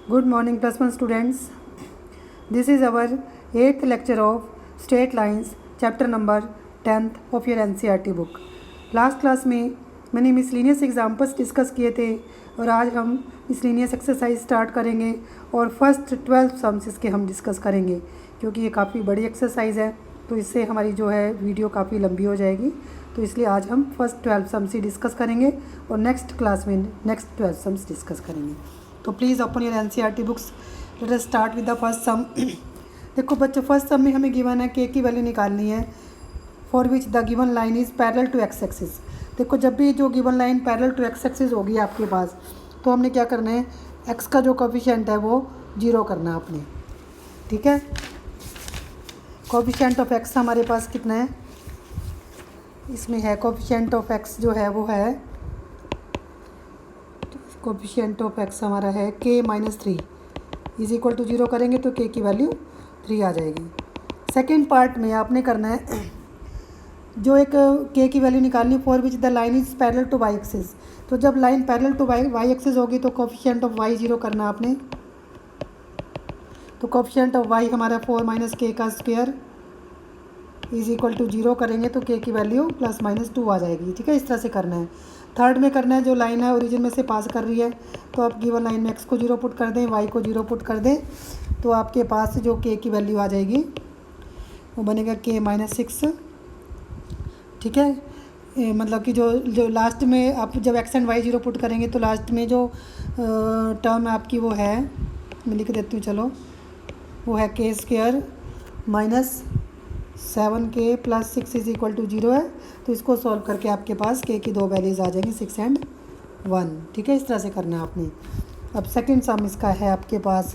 Good morning, plus one students. This is our 8th lecture of Straight Lines, chapter number 10th of your NCERT book. Last class में मैंने miscellaneous examples discuss किए थे और आज हम miscellaneous exercise start करेंगे और first 12 sums इसके हम डिस्कस करेंगे क्योंकि ये काफ़ी बड़ी एक्सरसाइज है, तो इससे हमारी जो है वीडियो काफ़ी लंबी हो जाएगी। तो इसलिए आज हम फर्स्ट 12 सम्स ही डिस्कस करेंगे और नेक्स्ट क्लास में नेक्स्ट 12 सम्स डिस्कस करेंगे। तो please open your NCERT books. Let us start with the first sum. देखो बच्चों, फर्स्ट सम में हमें गिवन है के की वैल्यू निकालनी है for which the given line is parallel to x axis. देखो जब भी जो given line parallel to x axis होगी आपके पास, तो हमने क्या करना है, एक्स का जो कोफिशिएंट है वो 0 करना है आपने। ठीक है, कोफिशिएंट ऑफ एक्स हमारे पास कितना है, इसमें है कोफिशिएंट ऑफ एक्स जो है वो है, कोफिशिएंट ऑफ एक्स हमारा है k-3 इज इक्वल टू 0 करेंगे तो k की वैल्यू 3 आ जाएगी। सेकेंड पार्ट में आपने करना है जो एक k की वैल्यू निकालनी for which the line is parallel to y axis. तो जब line parallel to y axis होगी तो कोफिशिएंट ऑफ y 0 करना आपने। तो कोफिशिएंट ऑफ y हमारा 4 - k का स्क्वायर इज इक्वल टू 0 करेंगे तो k की वैल्यू ±2 आ जाएगी। ठीक है, इस तरह से करना है। थर्ड में करना है, जो लाइन है ओरिजिन में से पास कर रही है, तो आप गिवन लाइन में x को 0 पुट कर दें, y को 0 पुट कर दें, तो आपके पास जो k की वैल्यू आ जाएगी वो बनेगा k-6। ठीक है, मतलब कि जो लास्ट में आप जब x एंड y 0 पुट करेंगे तो लास्ट में जो टर्म आपकी वो है, मैं लिख देती हूँ चलो, वो है k² - 7k + 6 is equal to 0 है। तो इसको सॉल्व करके आपके पास k की 2 वैल्यूज़ आ जाएंगी 6 और 1। ठीक है, इस तरह से करना है आपने। अब सेकंड सम इसका है आपके पास।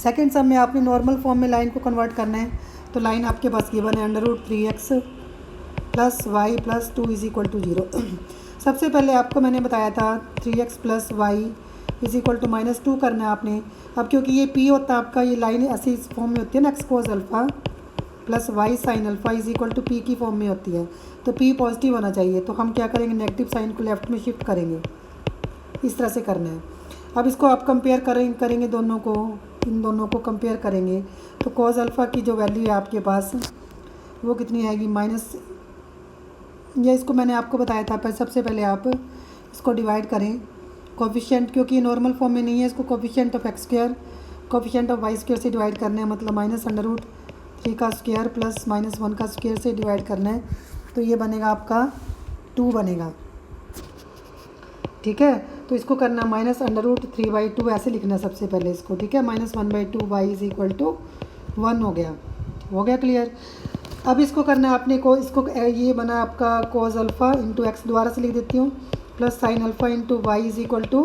सेकंड सम में आपने नॉर्मल फॉर्म में लाइन को कन्वर्ट करना है। तो लाइन आपके पास गिवन है √3x + y + 2 is equal to 0। सबसे पहले आपको मैंने बताया था 3x + y is equal to -2 करना है आपने। अब क्योंकि ये p होता है आपका, ये लाइन ऐसी इस फॉर्म में होती है ना, x cos alpha + y sin alpha is equal to p की फॉर्म में होती है, तो p पॉजिटिव होना चाहिए। तो हम क्या करेंगे, नेगेटिव साइन को लेफ्ट में शिफ्ट करेंगे, इस तरह से करना है। अब इसको आप कंपेयर करेंगे दोनों को, इन दोनों को कंपेयर करेंगे तो cos अल्फ़ा की जो वैल्यू है आपके पास वो कितनी आएगी, या इसको मैंने आपको बताया था, पर सबसे पहले आप इसको डिवाइड करें कोफिशिएंट, क्योंकि ये नॉर्मल फॉर्म में नहीं है, इसको coefficient of x² coefficient of y² से डिवाइड करना है, मतलब -√3 का स्क्वायर + -1 का स्क्वायर से डिवाइड करना है, तो ये बनेगा आपका 2 बनेगा। ठीक है, तो इसको करना -√3/2 ऐसे लिखना है सबसे पहले इसको। ठीक है, -1/2 y इज इक्वल टू 1 हो गया क्लियर। अब इसको करना है आपने को, इसको ये बना आपका cos अल्फ़ा × x, दोबारा से लिख देती हूँ, + sin alpha × y is equal to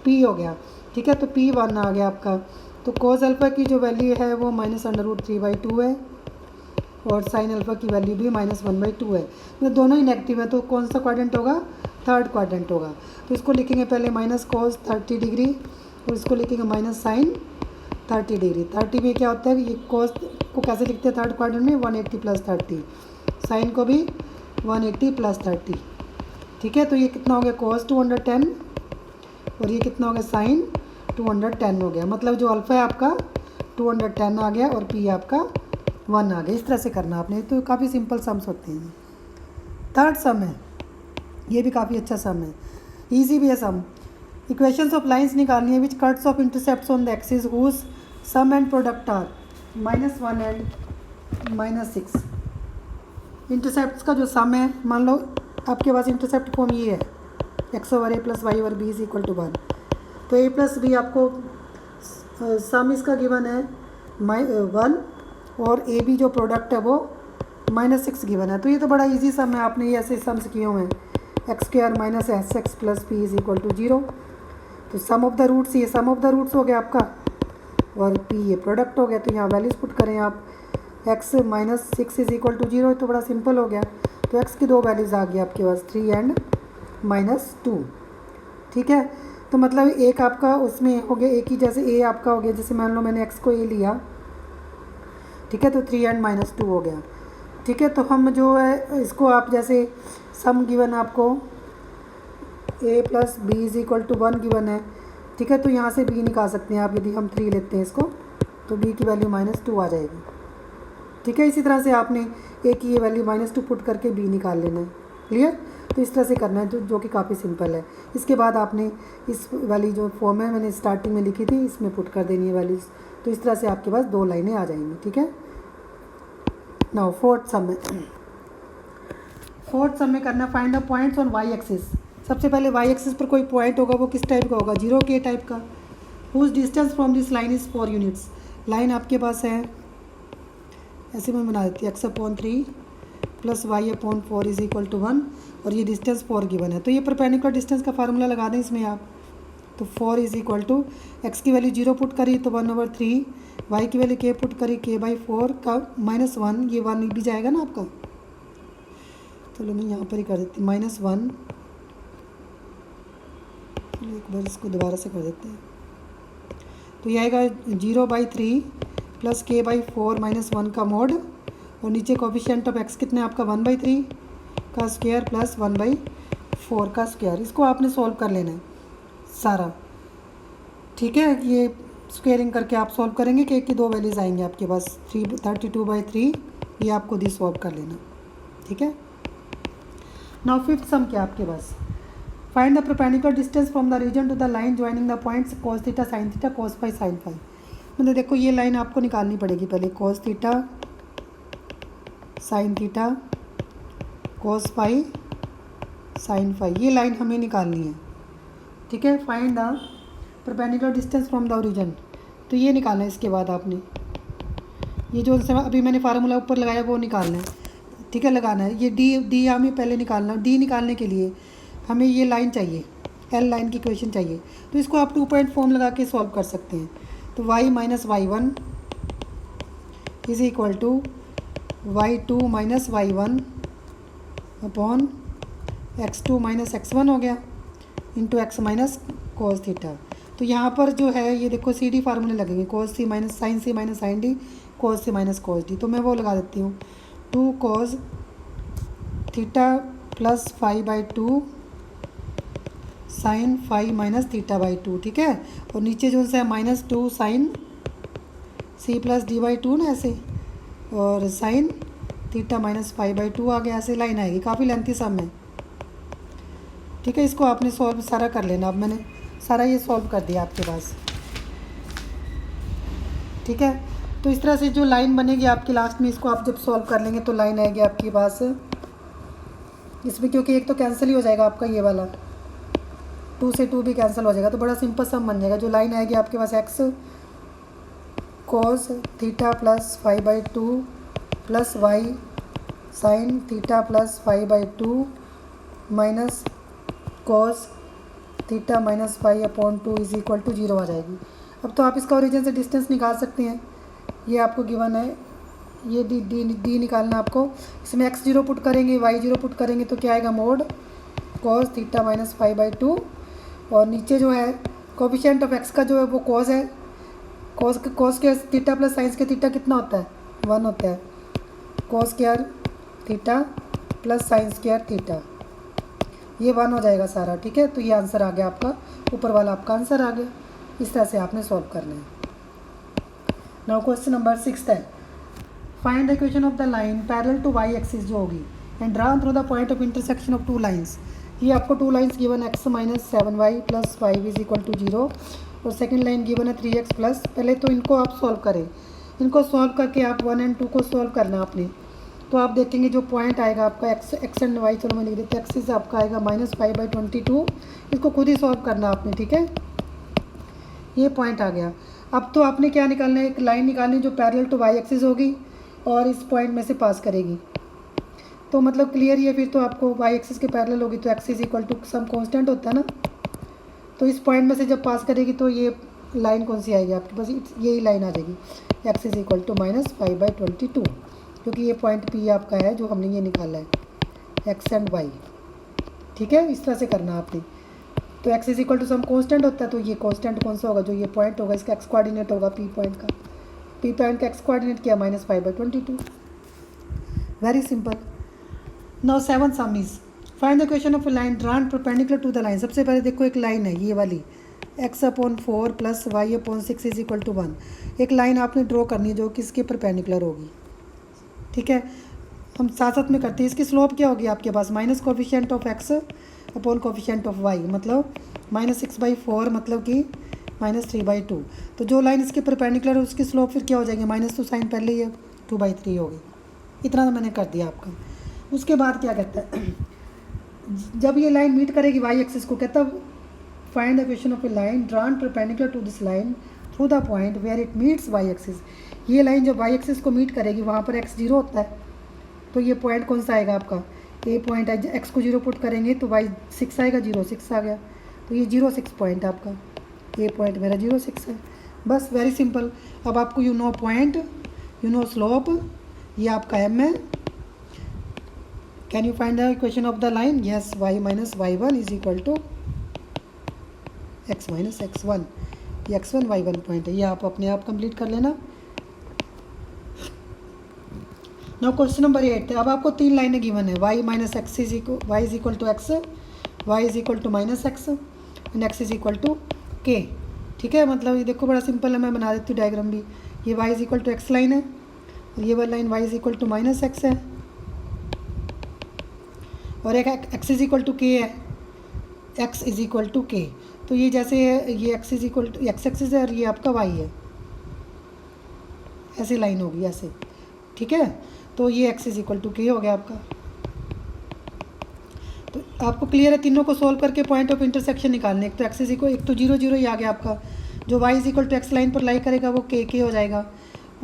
p हो गया। ठीक है, तो p1 आ गया आपका। तो cos अल्फ़ा की जो वैल्यू है वो -√3/2 है और sin अल्फ़ा की वैल्यू भी -1/2 है। तो दोनों ही नेगेटिव है, तो कौन सा क्वाड्रेंट होगा, थर्ड क्वाड्रेंट होगा। तो इसको लिखेंगे पहले -cos 30 डिग्री और इसको लिखेंगे -sin 30 डिग्री। 30 में क्या होता है, ये cos को कैसे लिखते हैं थर्ड क्वाड्रेंट में, 180 + 30, साइन को भी 180 + 30। ठीक है, तो ये कितना हो गया, cos 210 और ये कितना हो गया, sin 210 हो गया। मतलब जो अल्फ़ा है आपका 210 आ गया और p आपका 1 आ गया। इस तरह से करना आपने, तो काफ़ी सिंपल सम्स होते हैं। थर्ड सम है, ये भी काफ़ी अच्छा सम है, ईजी भी है सम। इक्वेशंस ऑफ लाइंस निकालनी है which cuts off intercepts on the axis whose sum and product are -1 and -6। Intercepts का जो सम है, मान लो आपके पास इंटरसेप्ट फॉर्म ये है, x/a + y/b is equal to 1। तो a + b आपको सम इसका गिवन है 1 और a b जो प्रोडक्ट है वो -6 गिवन है। तो ये तो बड़ा इजी सम है, आपने ये ऐसे सम्स किए हुए हैं, x² - sx + p is equal to 0। तो सम ऑफ द रूट्स, ये सम ऑफ द रूट्स हो गया आपका और p ये प्रोडक्ट हो गया। तो यहाँ वैल्यूज पुट करें आप, x - 6 इज इक्वल टू 0, तो बड़ा सिंपल हो गया। तो x की 2 वैल्यूज़ आ गई आपके पास, 3 और -2। ठीक है, तो मतलब एक आपका उसमें हो गया, एक ही जैसे a आपका हो गया, जैसे मान लो मैंने x को a लिया, ठीक है, तो 3 और -2 हो गया। ठीक है, तो हम जो है इसको आप जैसे सम गिवन आपको A plus B is equal to 1 given है, ठीक है। तो यहाँ से बी निकाल सकते हैं आप, यदि हम 3 लेते हैं इसको तो बी की वैल्यू -2 आ जाएगी, ठीक है। इसी तरह से आपने ए की ये वैल्यू -2 पुट करके बी निकाल लेना है, क्लियर। तो इस तरह से करना है जो कि काफ़ी सिंपल है। इसके बाद आपने इस वाली जो फॉर्म है मैंने स्टार्टिंग में लिखी थी इसमें पुट कर देनी है वैल्यूज़। तो इस तरह से आपके पास 2 लाइनें आ जाएंगी, ठीक है। नाउ फोर्थ सम में करना find the points on y axis. सबसे पहले वाई एक्सिस पर कोई पॉइंट होगा, वो किस टाइप का होगा, 0 के टाइप का। Whose distance from this line is 4 units. Line आपके पास है, ऐसे में बना देती है x/3 + y/4 is equal to 1, और ये डिस्टेंस 4 गिवन है। तो ये परपेंडिकुलर डिस्टेंस का फार्मूला लगा दें इसमें आप। तो 4 इज इक्वल टू x की वैल्यू 0 पुट करी तो 1/3, y की वैल्यू k पुट करी k/4 का -1, ये 1 भी जाएगा ना आपका। चलो मैं यहाँ पर ही कर देती हूँ -1। चलो एक बार इसको दोबारा से कर देते हैं। तो ये आएगा 0/3 + k/4 -1 का मोड, और नीचे कोफिशिएंट ऑफ x कितने आपका 1/3 का स्क्वायर प्लस 1/4 का स्क्वायर। इसको आपने सॉल्व कर लेना है सारा, ठीक है। ये स्क्वेयरिंग करके आप सॉल्व करेंगे कि की 2 वैल्यूज़ आएंगे आपके पास 32/3, ये आपको दी सॉल्व कर लेना, ठीक है। नाउ फिफ्थ सम क्या आपके पास, find the perpendicular distance from the origin to the line joining the points cos θ sin θ cos φ sin φ। मतलब देखो ये लाइन आपको निकालनी पड़ेगी पहले, cos θ sin θ cos φ sin φ, ये लाइन हमें निकालनी है, ठीक है। Find the perpendicular distance from the origin, तो ये निकालना है। इसके बाद आपने ये जो अभी मैंने फार्मूला ऊपर लगाया वो निकालना है, ठीक है, लगाना है। ये डी हमें पहले निकालना, डी निकालने के लिए हमें ये लाइन चाहिए, एल लाइन की इक्वेशन चाहिए। तो इसको आप 2 पॉइंट फॉर्म लगा के सॉल्व कर सकते हैं। तो y - y1 is equal to y2 - y1 upon x2 - x1 हो गया इंटू x माइनस cos θ। तो यहाँ पर जो है ये देखो सी डी फार्मूले लगेंगे, cos c - sin c - sin d cos c - cos d। तो मैं वो लगा देती हूँ 2 cos θ + φ/2 sin φ - θ/2, ठीक है। और नीचे जो है -2 sin c + d/2 ना ऐसे, और sin θ - φ/2 आ गया, ऐसे लाइन आएगी। काफ़ी लेंथी सम है, ठीक है। इसको आपने सॉल्व सारा कर लेना। अब मैंने सारा ये सॉल्व कर दिया आपके पास, ठीक है। तो इस तरह से जो लाइन बनेगी आपकी लास्ट में, इसको आप जब सॉल्व कर लेंगे तो लाइन आएगी आपके पास इसमें, क्योंकि एक तो कैंसिल ही हो जाएगा आपका ये वाला, 2 से 2 भी कैंसिल हो जाएगा। तो बड़ा सिंपल सम बन जाएगा। जो लाइन आएगी आपके पास x cos θ + φ/2 + y sin θ + φ/2 minus cos θ - φ/2 is equal to 0 आ जाएगी। अब तो आप इसका ओरिजिन से डिस्टेंस निकाल सकते हैं, ये आपको गिवन है। ये डी निकालना आपको। इसमें x 0 पुट करेंगे, y 0 पुट करेंगे तो क्या आएगा, मोड cos θ - φ/2, और नीचे जो है कोफिशिएंट ऑफ x का जो है वो cos है, cos के थीटा प्लस साइंस के थीटा कितना होता है, 1 होता है। cos square theta plus sine square theta, ये 1 हो जाएगा सारा, ठीक है। तो ये आंसर आ गया आपका, ऊपर वाला आपका आंसर आ गया। इस तरह से आपने सॉल्व करना है। नाउ क्वेश्चन नंबर 6 है, find the equation of the line parallel to y axis जो होगी and draw through the point of intersection of 2 lines. ये आपको 2 lines given x - 7y + 5 is equal to 0, और सेकंड लाइन गिवन है 3x plus. पहले तो इनको आप सॉल्व करें, इनको सॉल्व करके आप 1 और 2 को सॉल्व करना आपने। तो आप देखेंगे जो पॉइंट आएगा आपका x एंड y, चलो मैं लिख देती हूँ, एक्सिस आपका आएगा -5/22। इसको खुद ही सॉल्व करना आपने, ठीक है। ये पॉइंट आ गया। अब तो आपने क्या निकालना है, एक लाइन निकालनी जो पैरेलल टू वाई एक्सिस होगी और इस पॉइंट में से पास करेगी। तो मतलब क्लियर ही है, फिर तो आपको वाई एक्सिस के पैरेलल होगी तो x is equal to some constant होता है ना। तो इस पॉइंट में से जब पास करेगी तो ये लाइन कौन सी आएगी आपके पास, यही लाइन आ जाएगी, x इज इक्वल टू -5/22, क्योंकि ये पॉइंट P आपका है जो हमने ये निकाला है, x एंड y, ठीक है। इस तरह से करना आपने। तो x is equal to some constant होता है, तो ये कांस्टेंट कौन सा होगा, जो ये पॉइंट होगा इसका x कोऑर्डिनेट होगा P पॉइंट का, P पॉइंट का x कोऑर्डिनेट किया -5/22। Very simple. Now 7th sum is find the equation of a line drawn perpendicular to the line. सबसे पहले देखो एक लाइन है ये वाली x/4 + y/6 is equal to 1। एक लाइन आपने ड्रॉ करनी है जो कि इसके परपेंडिकुलर होगी, ठीक है। हम साथ साथ में करते हैं। इसकी स्लोप क्या होगी आपके पास, माइनस कोफिशिएंट ऑफ x अपॉन कोफिशिएंट ऑफ y, मतलब -6/4 मतलब कि -3/2। तो जो लाइन इसके परपेंडिकुलर है उसकी स्लोप फिर क्या हो जाएगी, माइनस तो साइन पहले ही है 2/3 होगी। इतना तो मैंने कर दिया आपका। उसके बाद क्या कहता है, जब ये लाइन मीट करेगी वाई एक्सिस को, कहता है find the equation of a line drawn perpendicular to this line through the point where it meets y axis. ये लाइन जब वाई एक्सिस को मीट करेगी वहाँ पर x 0 होता है, तो ये पॉइंट कौन सा आएगा आपका, ए पॉइंट है। x को 0 पुट करेंगे तो y 6 आएगा, 0 6 आ गया, तो ये 0 6 पॉइंट आपका, ए पॉइंट मेरा 0 6 है। बस वेरी सिंपल। अब आपको you know point, you know slope, ये आपका m है। Can you find the equation of the line, yes y - y1 is equal to x - x1। ये x1 y1 पॉइंट है, ये आप अपने आप कंप्लीट कर लेना। नाउ क्वेश्चन नंबर 8 है। अब आपको 3 लाइनें गिवन है, y - x is equal to x, y is equal to -x and x is equal to k, ठीक है। मतलब ये देखो बड़ा सिंपल है, मैं बना देती हूँ डायग्राम भी। ये y is equal to x line है और ये वाली line y is equal to -x है और एक x is equal to k है, x is equal to k। तो ये जैसे ये x is equal to x axis है और ये आपका y है, ऐसी लाइन होगी ऐसे, ठीक है। तो ये x is equal to k हो गया आपका। तो आपको क्लियर है, तीनों को सोल्व करके पॉइंट ऑफ इंटरसेक्शन निकालने। एक तो x इज इक्वल, एक तो 0 0 ही आ गया आपका। जो y is equal to x line पर लाई करेगा वो k हो जाएगा,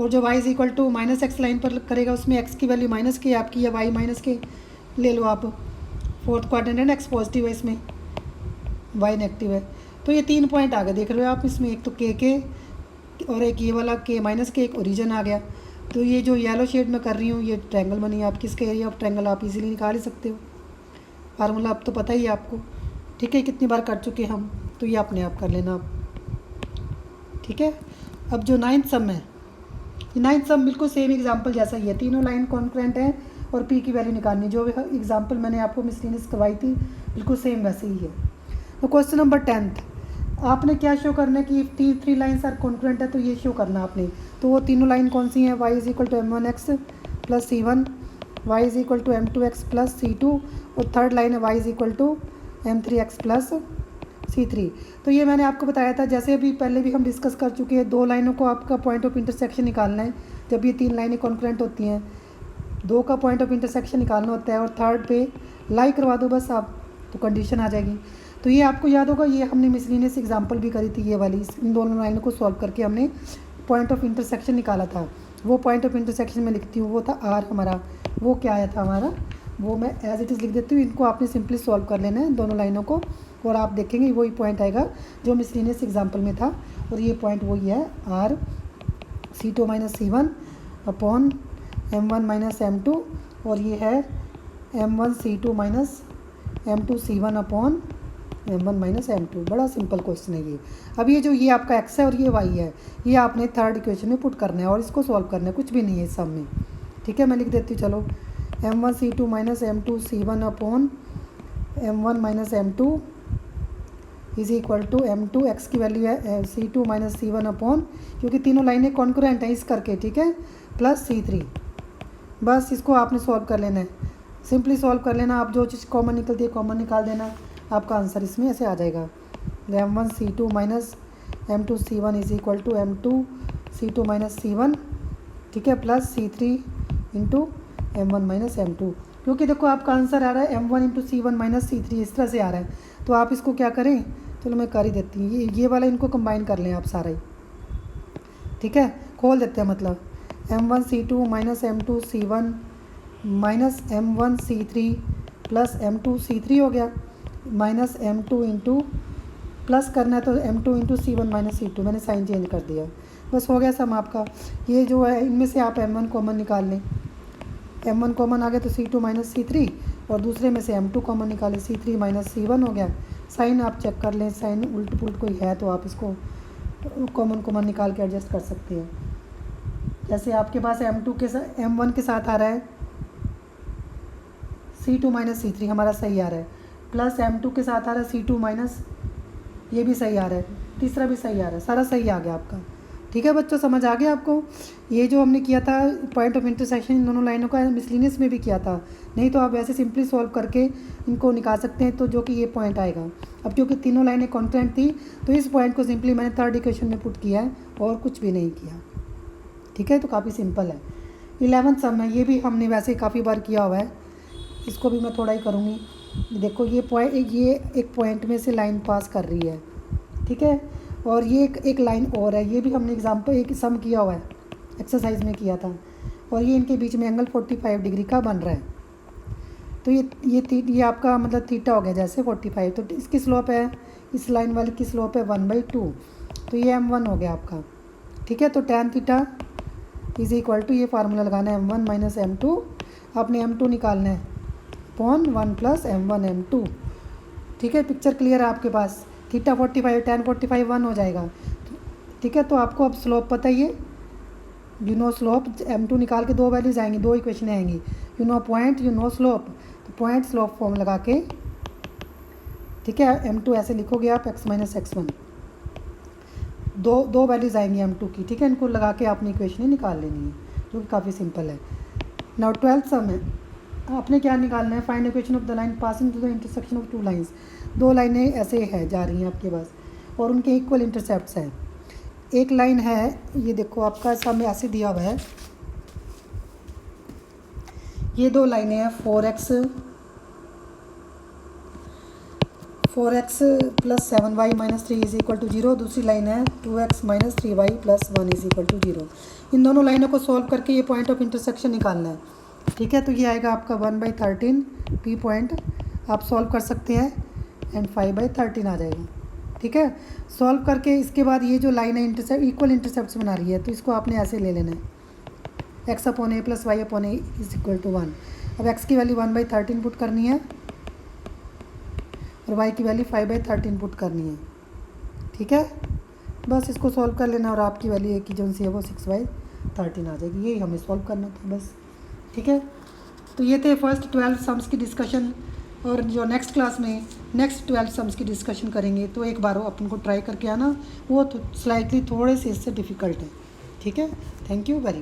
और जो y is equal to -x line पर करेगा उसमें x की वैल्यू -k आपकी, या y - k ले लो आप। फोर्थ क्वाड्रेंट है, x पॉजिटिव है, इसमें y नेगेटिव है। तो ये 3 पॉइंट आ गए, देख रहे हो आप इसमें, एक तो k और एक ये वाला k - k, एक ओरिजिन आ गया। तो ये जो येलो शेड में कर रही हूँ ये ट्रायंगल बनी है आपकी, इसका एरिया ऑफ ट्रायंगल आप इजीली निकाल ही सकते हो। फार्मूला अब तो पता ही है आपको, ठीक है, कितनी बार कर चुके हम, तो ये अपने आप कर लेना आप, ठीक है। अब जो 9th सम है, 9th सम बिल्कुल सेम एग्जांपल जैसा ही है। तीनों लाइन कॉन्करेंट है और p की वैल्यू निकालनी, जो एग्जांपल मैंने आपको मिसलिनियस करवाई थी बिल्कुल सेम वैसे ही है। तो क्वेश्चन नंबर 10th, आपने क्या शो करना है कि 3 लाइन्स आर कॉन्करेंट है, तो ये शो करना आपने। तो वो तीनों लाइन कौन सी हैं, y is equal to m1x plus c1, y is equal to m2x plus c2, और थर्ड लाइन है y is equal to m3x plus c3। तो ये मैंने आपको बताया था, जैसे अभी पहले भी हम डिस्कस कर चुके हैं, 2 लाइनों को आपका पॉइंट ऑफ इंटरसेक्शन निकालना है। जब ये 3 लाइनें कॉन्करेंट होती हैं, 2 का पॉइंट ऑफ इंटरसेक्शन निकालना होता है और थर्ड पे लाई करवा दो बस आप, तो कंडीशन आ जाएगी। तो ये आपको याद होगा, ये हमने मिसलिनियस एग्जांपल भी करी थी, ये वाली इन दोनों लाइनों को सॉल्व करके हमने पॉइंट ऑफ इंटरसेक्शन निकाला था। वो पॉइंट ऑफ इंटरसेक्शन में लिखती हूँ, वो था आर हमारा, वो क्या आया था हमारा, वो मैं एज इट इज़ लिख देती हूँ। इनको आपने सिंपली सॉल्व कर लेना है दोनों लाइनों को, और आप देखेंगे वही पॉइंट आएगा जो मिसलिनियस एग्जाम्पल में था। और ये पॉइंट वही है, are C2 - C1 upon M1 - M2, और ये है M1 C2 - M2 C1 upon M1 - M2। बड़ा सिंपल क्वेश्चन है ये। अब ये जो ये आपका x है और ये y है, ये आपने थर्ड इक्वेशन में पुट करना है और इसको सॉल्व करना है, कुछ भी नहीं है इस सम में, ठीक है। मैं लिख देती हूँ, चलो M1 C2 - M2 C1 upon M1 - M2 is equal to M2, x की वैल्यू है C2 - C1 अपॉन, क्योंकि तीनों लाइनें कॉन्करेंट हैं इस करके, ठीक है, प्लस C3। बस इसको आपने सॉल्व कर लेना है, सिंपली सॉल्व कर लेना। आप जो चीज़ कॉमन निकलती है कॉमन निकाल देना, आपका आंसर इसमें ऐसे आ जाएगा। M1 C2 - M2 C1 is equal to M2 C2 - C1, ठीक है, plus C3 into M1 - M2। क्योंकि देखो आपका आंसर आ रहा है M1 इंटू C1 - C3, इस तरह से आ रहा है। तो आप इसको क्या करें, चलो मैं कर ही देती हूँ, ये वाला इनको कंबाइन कर लें आप सारा ही, ठीक है, खोल देते हैं। मतलब M1 C2 - M2 C1 minus M1 C3 plus M2 C3 हो गया, माइनस M2 इंटू प्लस करना है तो M2 इंटू C1 - C2, मैंने साइन चेंज कर दिया, बस हो गया सम आपका। ये जो है इनमें से आप M1 कॉमन निकाल लें, M1 कॉमन आ गया तो C2 - C3, और दूसरे में से M2 कॉमन निकालें, C3 - C1 हो गया। साइन आप चेक कर लें, साइन उल्ट पुल्ट कोई है तो आप इसको कॉमन निकाल के एडजस्ट कर सकते हैं। जैसे आपके पास M1 के साथ आ रहा है C2 माइनस C3 हमारा सही आ रहा है, प्लस M2 के साथ आ रहा है C2 माइनस, ये भी सही आ रहा है, तीसरा भी सही आ रहा है, सारा सही आ गया आपका। ठीक है बच्चों, समझ आ गया आपको? ये जो हमने किया था पॉइंट ऑफ इंटरसेक्शन इन दोनों लाइनों का मिसलिनियस में भी किया था, नहीं तो आप वैसे सिंपली सॉल्व करके इनको निकाल सकते हैं, तो जो कि ये पॉइंट आएगा। अब क्योंकि तीनों लाइनें कॉन्स्टेंट थी तो इस पॉइंट को सिंपली मैंने थर्ड इक्वेशन में पुट किया है और कुछ भी नहीं किया। ठीक है, तो काफ़ी सिंपल है। 11th सम है, ये भी हमने वैसे काफ़ी बार किया हुआ है, इसको भी मैं थोड़ा ही करूँगी। देखो ये एक पॉइंट में से लाइन पास कर रही है, ठीक है, और ये एक लाइन और है, ये भी हमने एग्जाम्पल एक सम किया हुआ है, एक्सरसाइज में किया था, और ये इनके बीच में एंगल 45 डिग्री का बन रहा है। तो ये आपका मतलब थीटा हो गया जैसे 45, तो इसकी स्लोप है, इस लाइन वाले की स्लोप है 1/2, तो ये m1 हो गया आपका। ठीक है, तो tan theta is equal to, ये फार्मूला लगाना है m1 माइनस m2, आपने m2 निकालना है अपॉन 1 प्लस m1 m2। ठीक है, पिक्चर क्लियर है आपके पास? थीटा 45 tan 45 1 हो जाएगा। ठीक है, तो आपको अब स्लोप पता ही है, यू नो स्लोप, m2 निकाल के दो वैल्यूज आएंगी, दो इक्वेशन आएंगी, you know point, you know slope, तो पॉइंट स्लोप फॉर्म लगा के, ठीक है, m2 ऐसे लिखोगे आप x माइनस x1, दो वैल्यूज आएंगी m2 की। ठीक है, इनको लगा के आपने इक्वेशन निकाल लेनी है, जो कि काफ़ी सिंपल है। नाउ 12th सम है, आपने क्या निकालना है, find equation of the line passing to the intersection of two lines. दो लाइनें ऐसे है जा रही हैं आपके पास और उनके इक्वल इंटरसेप्ट्स हैं। एक लाइन है, ये देखो आपका सम ऐसे दिया हुआ है, ये दो लाइनें हैं 4x plus 7y minus 3 is equal to 0, दूसरी लाइन है 2x minus 3y plus 1 is equal to 0। इन दोनों लाइनों को सॉल्व करके ये पॉइंट ऑफ इंटरसेक्शन निकालना है। ठीक है, तो ये आएगा आपका 1/13 P पॉइंट, आप सॉल्व कर सकते हैं, एंड 5/13 आ जाएगा। ठीक है, सॉल्व करके इसके बाद ये जो लाइन है इक्वल इंटरसेप्ट्स बना रही है, तो इसको आपने ऐसे ले लेना है, x upon a plus y upon a is equal to 1। अब x की वैल्यू 1/13 पुट करनी है और y की वैल्यू 5/13 पुट करनी है। ठीक है, बस इसको सॉल्व कर लेना और आपकी वैल्यू एक की जो सी है वो 6/13 आ जाएगी। यही हमें सॉल्व करना था बस। ठीक है, तो ये थे फर्स्ट 12 सम्स की डिस्कशन, और जो नेक्स्ट क्लास में नेक्स्ट 12 सम्स की डिस्कशन करेंगे, तो एक बार वो अपन को ट्राई करके आना, वो स्लाइटली थोड़े से इससे डिफ़िकल्ट है। ठीक है, थैंक यू वेरी मच।